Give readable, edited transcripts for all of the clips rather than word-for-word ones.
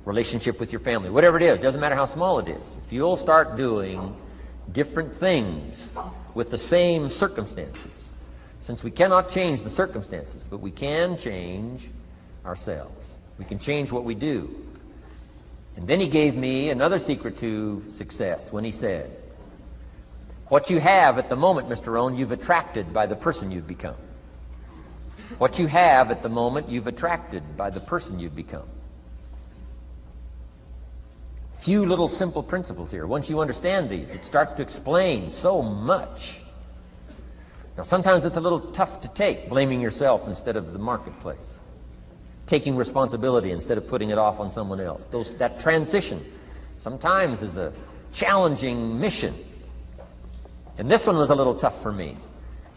relationship with your family, whatever it is, doesn't matter how small it is. If you'll start doing different things with the same circumstances, since we cannot change the circumstances, but we can change ourselves. We can change what we do. And then he gave me another secret to success when he said, what you have at the moment, Mr. Rohn, you've attracted by the person you've become. What you have at the moment, you've attracted by the person you've become. Few little simple principles here. Once you understand these, it starts to explain so much. Now, sometimes it's a little tough to take, blaming yourself instead of the marketplace, taking responsibility instead of putting it off on someone else. That transition sometimes is a challenging mission. And this one was a little tough for me.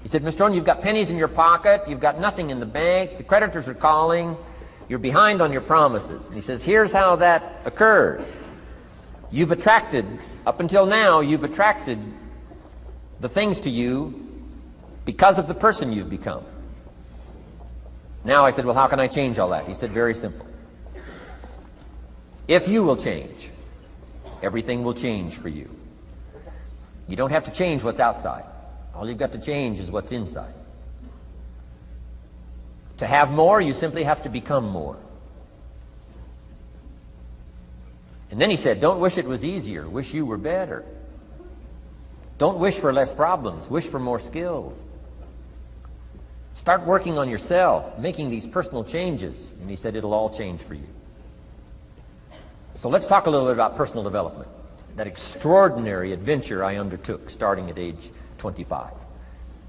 He said, Mr. Rohn, you've got pennies in your pocket, you've got nothing in the bank, the creditors are calling, you're behind on your promises. And he says, here's how that occurs. You've attracted, up until now, you've attracted the things to you because of the person you've become. Now I said, well, how can I change all that? He said, very simple. If you will change, everything will change for you. You don't have to change what's outside. All you've got to change is what's inside. To have more, you simply have to become more. And then he said, don't wish it was easier, wish you were better. Don't wish for less problems, wish for more skills. Start working on yourself, making these personal changes. And he said, it'll all change for you. So let's talk a little bit about personal development. That extraordinary adventure I undertook starting at age 25.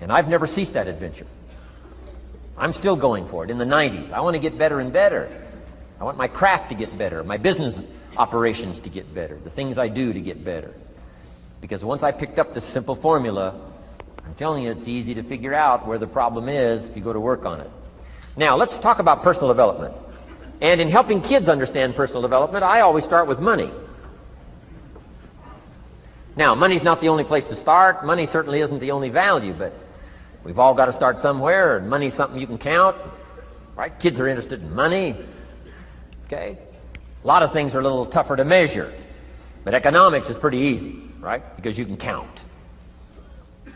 And I've never ceased that adventure. I'm still going for it. In the 90s, I want to get better and better. I want my craft to get better, my business operations to get better, the things I do to get better. Because once I picked up this simple formula, I'm telling you, it's easy to figure out where the problem is if you go to work on it. Now, let's talk about personal development. And in helping kids understand personal development, I always start with money. Now, money's not the only place to start. Money certainly isn't the only value, but we've all got to start somewhere, and money's something you can count, right? Kids are interested in money, okay? A lot of things are a little tougher to measure, but economics is pretty easy, right? Because you can count.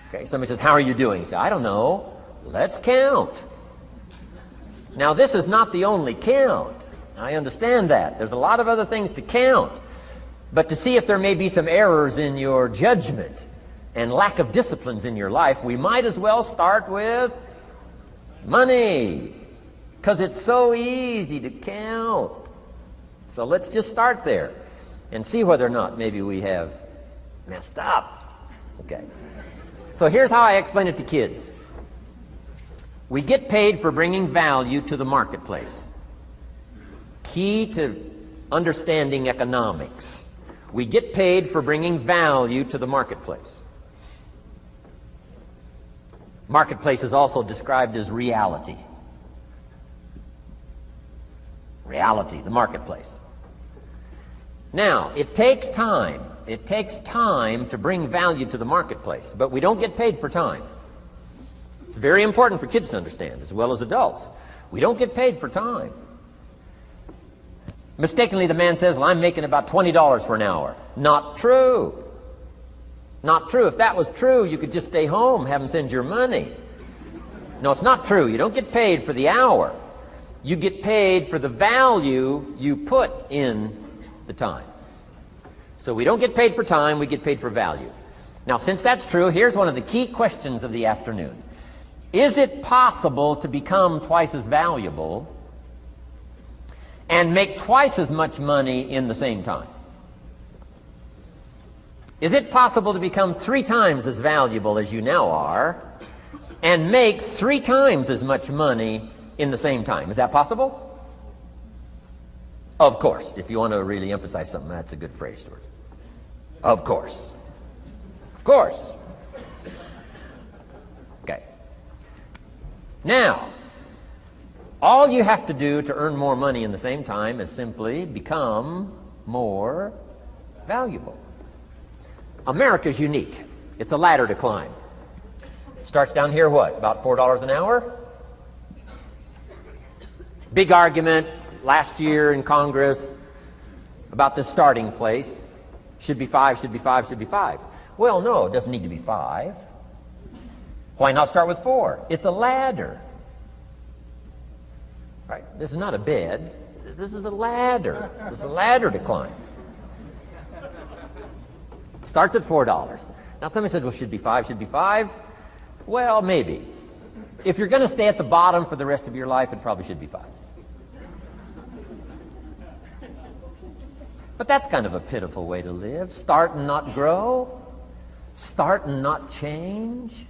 Okay, somebody says, how are you doing? You say, I don't know. Let's count. Now, this is not the only count. I understand that. There's a lot of other things to count. But to see if there may be some errors in your judgment and lack of disciplines in your life, we might as well start with money, because it's so easy to count. So let's just start there and see whether or not maybe we have messed up. Okay. So here's how I explain it to kids. We get paid for bringing value to the marketplace. Key to understanding economics. We get paid for bringing value to the marketplace. Marketplace is also described as reality. Reality, the marketplace. Now, it takes time. It takes time to bring value to the marketplace, but we don't get paid for time. It's very important for kids to understand, as well as adults. We don't get paid for time. Mistakenly, the man says, well, I'm making about $20 for an hour. Not true. Not true. If that was true, you could just stay home, have them send your money. No, it's not true. You don't get paid for the hour. You get paid for the value you put in the time. So we don't get paid for time, we get paid for value. Now, since that's true, here's one of the key questions of the afternoon. Is it possible to become twice as valuable and make twice as much money in the same time? Is it possible to become 3 times as valuable as you now are and make 3 times as much money in the same time? Is that possible? Of course. If you want to really emphasize something, that's a good phrase, Stuart. Of course. Of course. Okay. Now, all you have to do to earn more money in the same time is simply become more valuable. America's unique. It's a ladder to climb. Starts down here, what, about $4 an hour? Big argument last year in Congress. about this starting place. Should be 5, should be 5, should be 5. Well, no, it doesn't need to be 5. Why not start with 4? It's a ladder. Right? This is not a bed. This is a ladder. This is a ladder to climb. Starts at $4. Now somebody says, well, should be 5, should be 5. Well, maybe. If you're going to stay at the bottom for the rest of your life, it probably should be 5. But that's kind of a pitiful way to live. Start and not grow. Start and not change.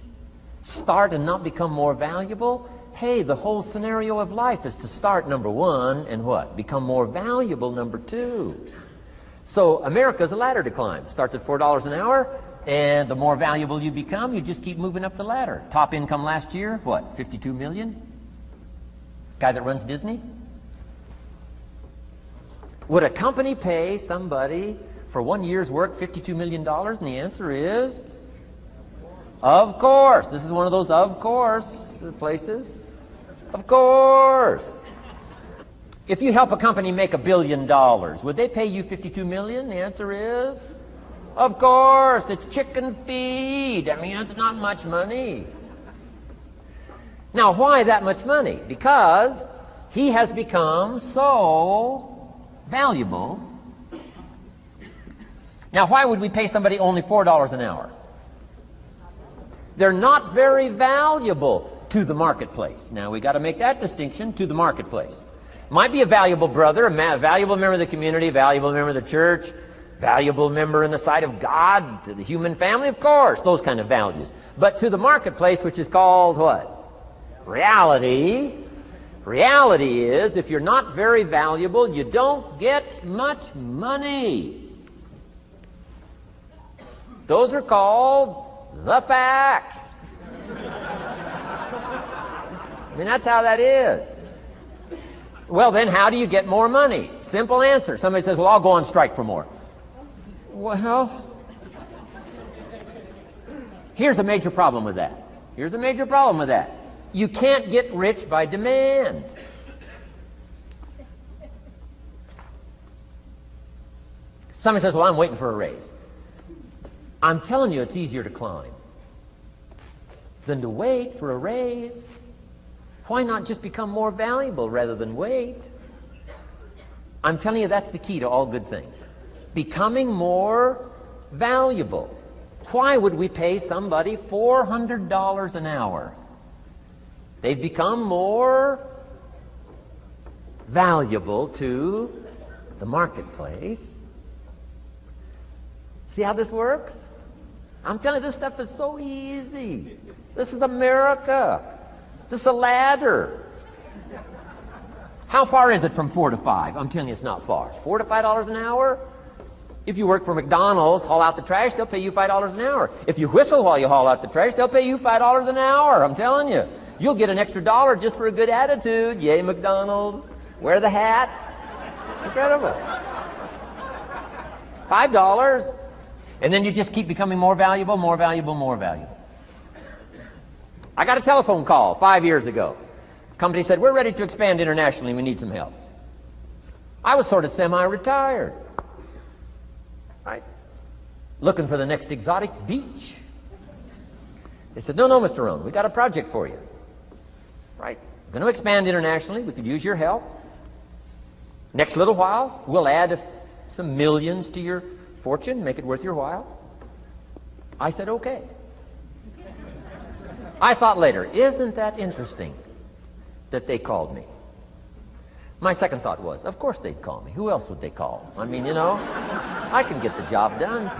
Start and not become more valuable. Hey, the whole scenario of life is to start, number 1, and what? Become more valuable, number 2. So America's a ladder to climb. Starts at $4 an hour, and the more valuable you become, you just keep moving up the ladder. Top income last year, what, 52 million? Guy that runs Disney? Would a company pay somebody for 1 year's work $52 million? And the answer is, of course. This is one of those of course places. Of course. If you help a company make $1 billion, would they pay you $52 million? The answer is, of course. It's chicken feed. I mean, it's not much money. Now, why that much money? Because he has become so valuable. Now, why would we pay somebody only $4 an hour? They're not very valuable to the marketplace. Now, we got to make that distinction, to the marketplace. Might be a valuable brother, a valuable member of the community, a valuable member of the church, valuable member in the sight of God, to the human family, of course, those kind of values. But to the marketplace, which is called what? Reality. Reality is, if you're not very valuable, you don't get much money. Those are called the facts. I mean, that's how that is. Well, then how do you get more money? Simple answer. Somebody says, well, I'll go on strike for more. Well, here's a major problem with that. Here's a major problem with that. You can't get rich by demand. Somebody says, well, I'm waiting for a raise. I'm telling you, it's easier to climb than to wait for a raise. Why not just become more valuable rather than wait? I'm telling you, that's the key to all good things. Becoming more valuable. Why would we pay somebody $400 an hour? They've become more valuable to the marketplace. See how this works? I'm telling you, this stuff is so easy. This is America. This is a ladder. How far is it from 4 to 5? I'm telling you, it's not far. $4 to $5 an hour? If you work for McDonald's, haul out the trash, they'll pay you $5 an hour. If you whistle while you haul out the trash, they'll pay you $5 an hour. I'm telling you. You'll get an extra $1 just for a good attitude. Yay, McDonald's. Wear the hat. It's incredible. $5. And then you just keep becoming more valuable, more valuable, more valuable. I got a telephone call 5 years ago. The company said, we're ready to expand internationally. We need some help. I was sort of semi-retired. Right? Looking for the next exotic beach. They said, no, Mr. Rohn, we got a project for you. Right? We're going to expand internationally. We could use your help. Next little while, we'll add some millions to your fortune, make it worth your while. I said, okay. I thought later, isn't that interesting that they called me? My second thought was, of course they'd call me. Who else would they call? I mean, you know, I can get the job done.